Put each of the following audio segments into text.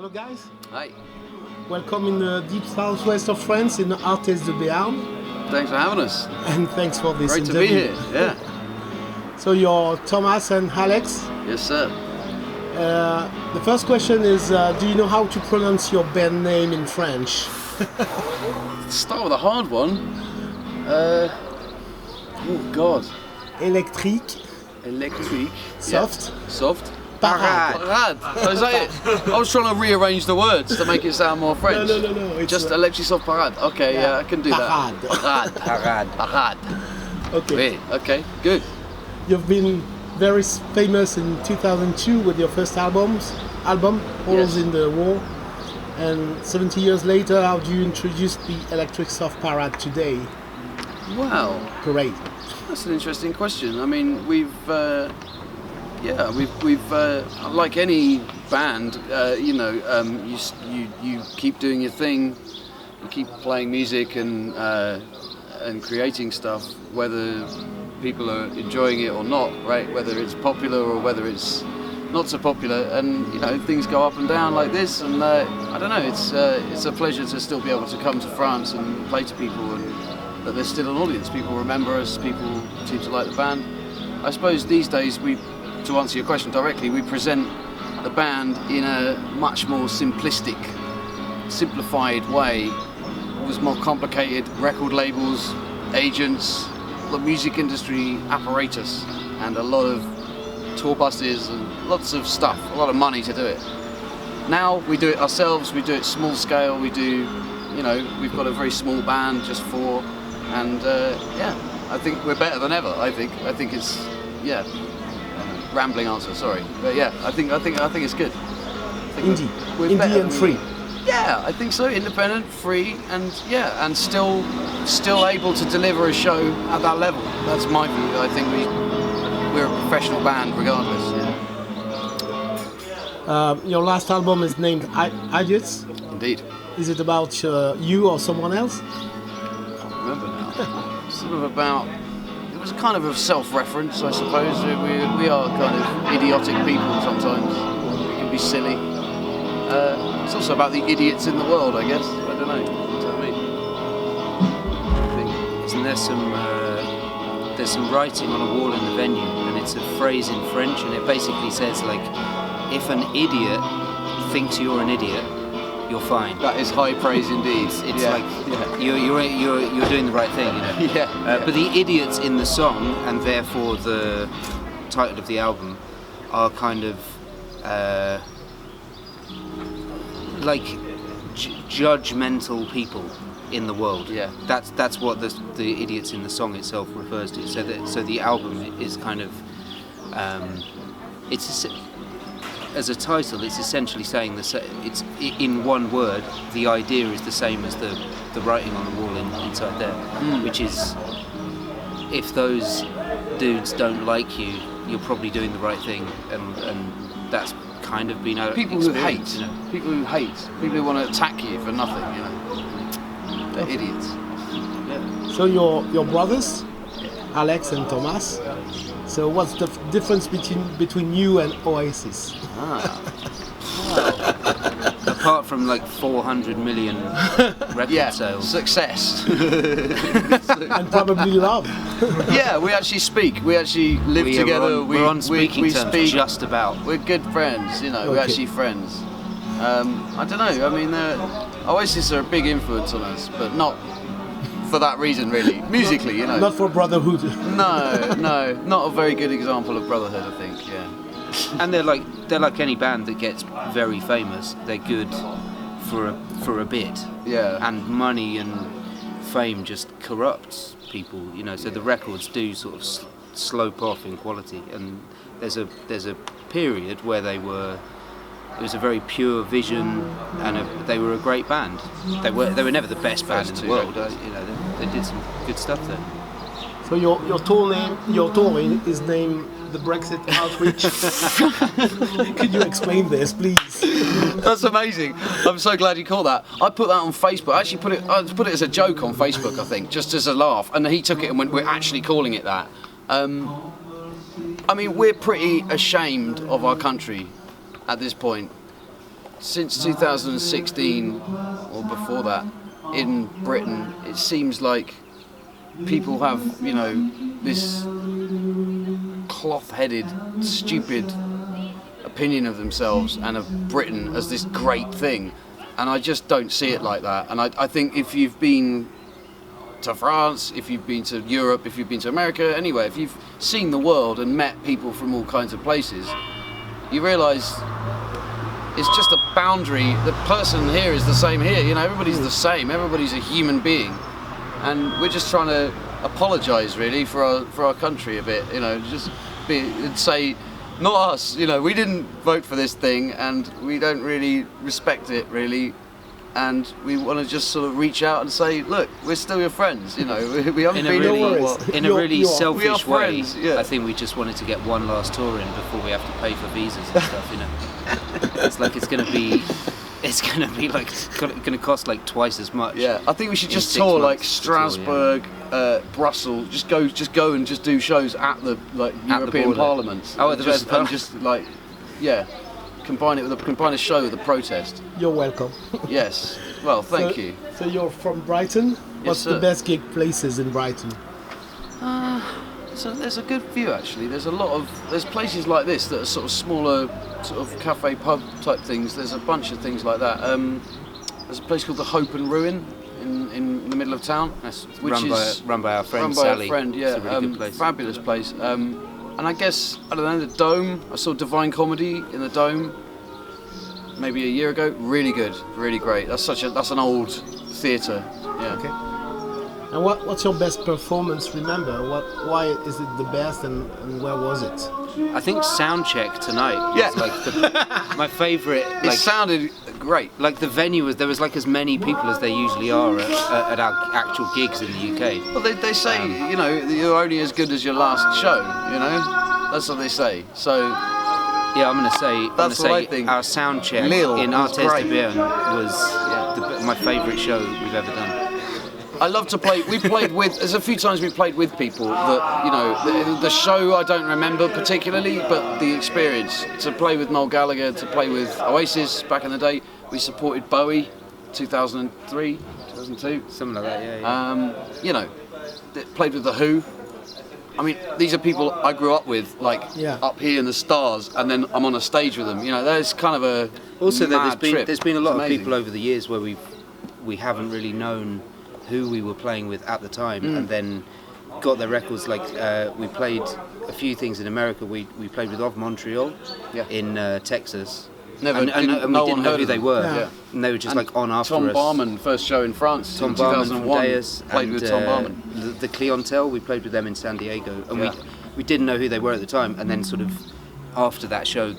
Hello guys, Hi. welcome in the deep southwest of France in Arthez de Béarn, Thanks for having us. and thanks for this Great interview. to be here. Yeah. So you're Thomas and Alex. Yes, sir. The first question is, do you know how to pronounce your band name in French? Start with a hard one. Oh God. Electrique, Electric. soft, Yeah. Soft. Parade. Parade. Oh, is that it? I was trying to rearrange the words to make it sound more French. No. It's Just electric soft parade. Okay, yeah, I can do Parade. that. Parade. Parade. Okay. Wait, okay, good. You've been very famous in 2002 with your first album, Holes Yes. in the Wall. And 70 years later, how do you introduce the electric soft parade today? Wow. Great. That's an interesting question. I mean, we've like any band, you keep doing your thing, you keep playing music and creating stuff, whether people are enjoying it or not, right? Whether it's popular or whether it's not so popular, and things go up and down like this. And I don't know. It's a pleasure to still be able to come to France and play to people, and that there's still an audience. People remember us. People seem to like the band. I suppose these days to answer your question directly, we present the band in a much more simplified way. It was more complicated. Record labels, agents, the music industry apparatus, and a lot of tour buses and lots of stuff, a lot of money to do it. Now we do it ourselves, we do it small scale, we've got a very small band, just four, and I think we're better than ever. I think it's, rambling answer, sorry, but yeah, I think it's good. Indie and free. Yeah, I think so. Independent, free, and still able to deliver a show at that level. That's my view. I think we're a professional band, regardless. Yeah. Your last album is named Arthez. Indeed. Is it about you or someone else? I can't remember now. Sort of about. It was kind of a self-reference, I suppose. We are kind of idiotic people sometimes. We can be silly. It's also about the idiots in the world, I guess. I don't know. What does that mean? Isn't there there's some writing on a wall in the venue, and it's a phrase in French, and it basically says like, if an idiot thinks you're an idiot, you're fine. That is high praise indeed. It's like you're doing the right thing, But the idiots in the song, and therefore the title of the album, are kind of like judgmental people in the world. Yeah. That's what the idiots in the song itself refers to. So the album is kind of as a title, it's essentially saying it's in one word. The idea is the same as the writing on the wall inside there, which is, if those dudes don't like you, you're probably doing the right thing, and that's kind of been people who hate, people who want to attack you for nothing, They're idiots. Yeah. So your brothers, Alex and Thomas. So what's the difference between you and Oasis? Apart from like 400 million record sales. Success. And probably love. Yeah, we actually speak. We actually live together. We're on speaking terms, speak. just about. We're good friends, Okay. We're actually friends. I don't know. I mean, Oasis are a big influence on us, but not for that reason, really. Musically, Not for brotherhood. No, not a very good example of brotherhood, I think. Yeah. And they're like any band that gets very famous. They're good for a bit. Yeah. And money and fame just corrupts people, So the records do sort of slope off in quality. And there's a period where it was a very pure vision, and they were a great band. They were never the best band in the world. They did some good stuff there. So your tour is named the Brexit Outreach. Could you explain this, please? That's amazing. I'm so glad you caught that. I put that on Facebook. I put it as a joke on Facebook, I think, just as a laugh. And he took it and went, "We're actually calling it that." I mean, we're pretty ashamed of our country at this point. since 2016 or before that, in Britain, it seems like people have, you know, this cloth-headed, stupid opinion of themselves and of Britain as this great thing, and I just don't see it like that. And I think if you've been to France, if you've been to Europe, if you've been to America, anywhere, if you've seen the world and met people from all kinds of places, you realise it's just a boundary. The person here is the same here, you know, everybody's the same, everybody's a human being, and we're just trying to apologise really for our country a bit, you know, just say, not us, you know, we didn't vote for this thing and we don't really respect it really, and we want to just sort of reach out and say, look, we're still your friends, you know, we haven't been in a really selfish way. Yeah. I think we just wanted to get one last tour in before we have to pay for visas and stuff, you know. It's like it's going to be like going to cost like twice as much. Yeah, I think we should just tour like Strasbourg, Brussels. Just go and just do shows at the European Parliament. Oh, at the and just like, yeah, combine a show with a protest. You're welcome. Yes. Well, thank you. So you're from Brighton. What's the best gig places in Brighton? So there's a good few actually. There's places like this that are sort of smaller, sort of cafe pub type things. There's a bunch of things like that. There's a place called the Hope and Ruin in the middle of town. That's run by our friend Sally. Run by a friend, yeah. It's a really good place. Fabulous place. And I guess, I don't know, the Dome. I saw Divine Comedy in the Dome maybe a year ago. Really good, really great. That's an old theatre. Yeah. Okay. And what's your best performance? Remember, why is it the best, and where was it? I think Soundcheck tonight Yeah. was like my favourite. It sounded great. Like the venue was, there was like as many people as there usually are at our actual gigs in the UK. Well, they say, you know, you're only as good as your last show, you know? That's what they say. So, yeah, I'm going to say I think. Our Soundcheck Lille in was Arthez great. de Béarn was my favourite show we've ever done. I love to play. There's a few times we played with people that, you know, the show I don't remember particularly, but the experience. To play with Noel Gallagher, to play with Oasis back in the day. We supported Bowie, 2003, 2002. Something like that, yeah. You know, played with The Who. I mean, these are people I grew up with, like up here in the stars, and then I'm on a stage with them. You know, there's kind of a also mad trip. there's been a lot It's of amazing. people over the years where we haven't really known who we were playing with at the time, and then got their records. Like we played a few things in America. We played with Of Montreal in Texas. Never, and we no didn't one know heard who of they them. were, Yeah. and they were just like on after Tom us. Barman, first show in France Tom in Barman from 2001. Deus, Played and with Tom Barman. the Clientele, we played with them in San Diego, and Yeah. we didn't know who they were at the time, and then sort of after that show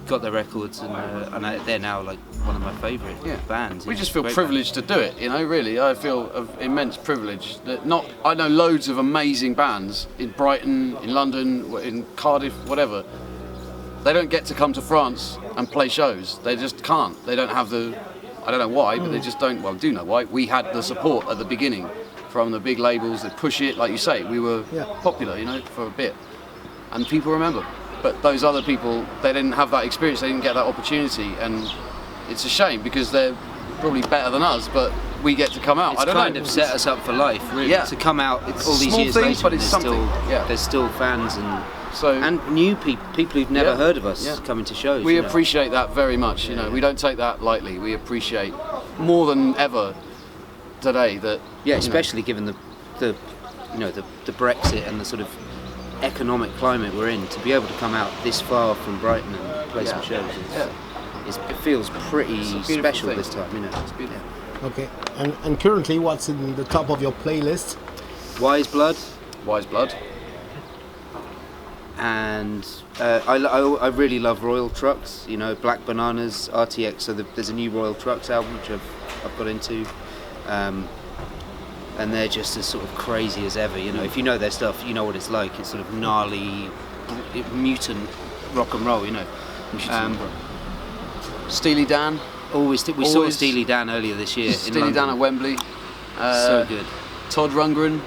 got their records, and they're now like one of my favourite bands. We Yeah, just feel great privileged to do it, you know, really. I feel of immense privilege. I know loads of amazing bands in Brighton, in London, in Cardiff, whatever. They don't get to come to France and play shows. They just can't. They don't have I don't know why, but they just don't. Well, I do know why. We had the support at the beginning from the big labels that push it, like you say. We were popular, you know, for a bit. And people remember. But those other people, they didn't have that experience, they didn't get that opportunity, and it's a shame because they're probably better than us, but we get to come out. It's I don't kind know. of set us up for life, really. Yeah. To come out It's all these small years things, later, but and it's there's something. still there's still fans and new people who've never heard of us coming to shows. We you know. appreciate that very much. You know, we don't take that lightly. We appreciate more than ever today that. Yeah, especially given the Brexit and the sort of economic climate we're in, to be able to come out this far from Brighton and play some shows. It feels pretty special thing. this time, you know. It's beautiful. Okay. And currently, what's in the top of your playlist? Wise Blood. Wise Blood. And I really love Royal Trucks, you know, Black Bananas, RTX. So there's a new Royal Trucks album which I've got into, and they're just as sort of crazy as ever. You know, if you know their stuff, you know what it's like. It's sort of gnarly, mutant rock and roll. You know. Steely Dan. We saw Steely Dan earlier this year. Steely in Dan London. at Wembley. So good. Todd Rundgren.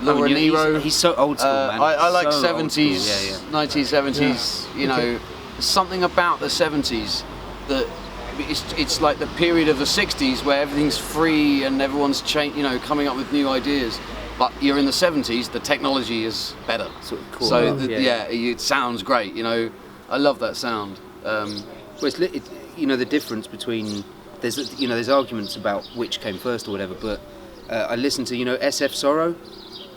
Laura Nero. He's so old school, man. I like So 70s, 1970s, you know, there's something about the 70s that it's like the period of the 60s where everything's free and everyone's coming up with new ideas. But you're in the 70s, the technology is better. Sort of cool. So it sounds great. I love that sound. Well, the difference between there's arguments about which came first or whatever, but I listened to SF Sorrow,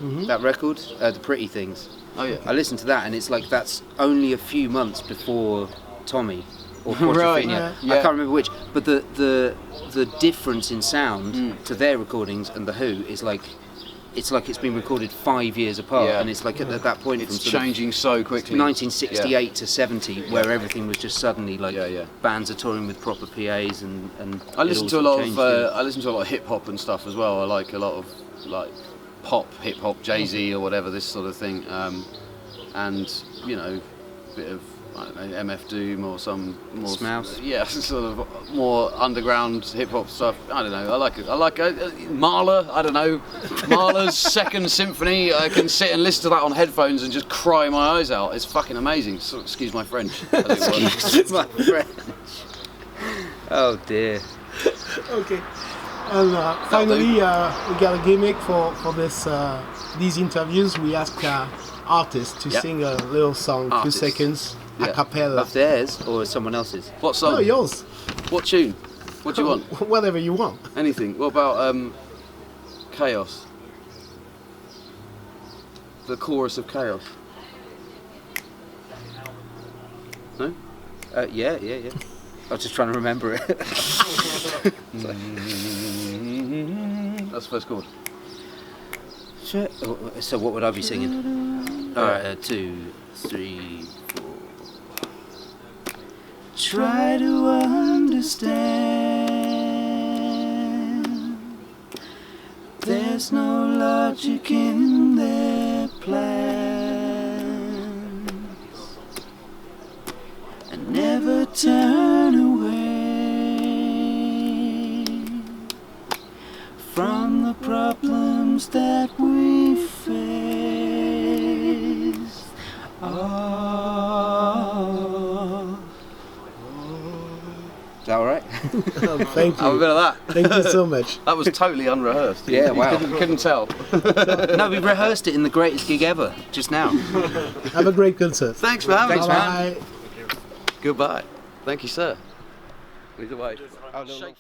that record, The Pretty Things. Oh yeah. I listened to that, and it's like that's only a few months before Tommy or Quadrophenia. Right, yeah. I can't remember which, but the difference in sound to their recordings and the Who is like. It's like it's been recorded 5 years apart, and it's like at that point it's from changing so quickly. 1968 to 70, where everything was just suddenly like bands are touring with proper PAs and I listen to a lot of hip hop and stuff as well. I like a lot of like pop, hip hop, Jay-Z or whatever, this sort of thing, and a bit of I don't know, MF Doom or some more Smouse. Yeah, sort of more underground hip hop stuff. I don't know. I like it. I like Mahler. I don't know. Mahler's Second Symphony. I can sit and listen to that on headphones and just cry my eyes out. It's fucking amazing. So, excuse my French. Excuse my French. Oh dear. Okay. And finally, we got a gimmick for this these interviews. We ask artists to sing a little song, 2 seconds. A cappella. Of theirs or someone else's? What song? No, yours. What tune? What do you want? Whatever you want. Anything. What about Chaos? The chorus of Chaos. No? Yeah. I was just trying to remember it. That's the first chord. So what would I be singing? Alright, 2, 3, 4. Try to understand. There's no logic in their plans. And never turn away from the problems that we face. Is that alright? Thank you. Have a bit of that. Thank you so much. That was totally unrehearsed. Yeah, wow. You couldn't tell. No, we rehearsed it in the greatest gig ever, just now. Have a great concert. Thanks for having us, Bye. man. Goodbye. Thank you, sir. Lead the way. Oh, no,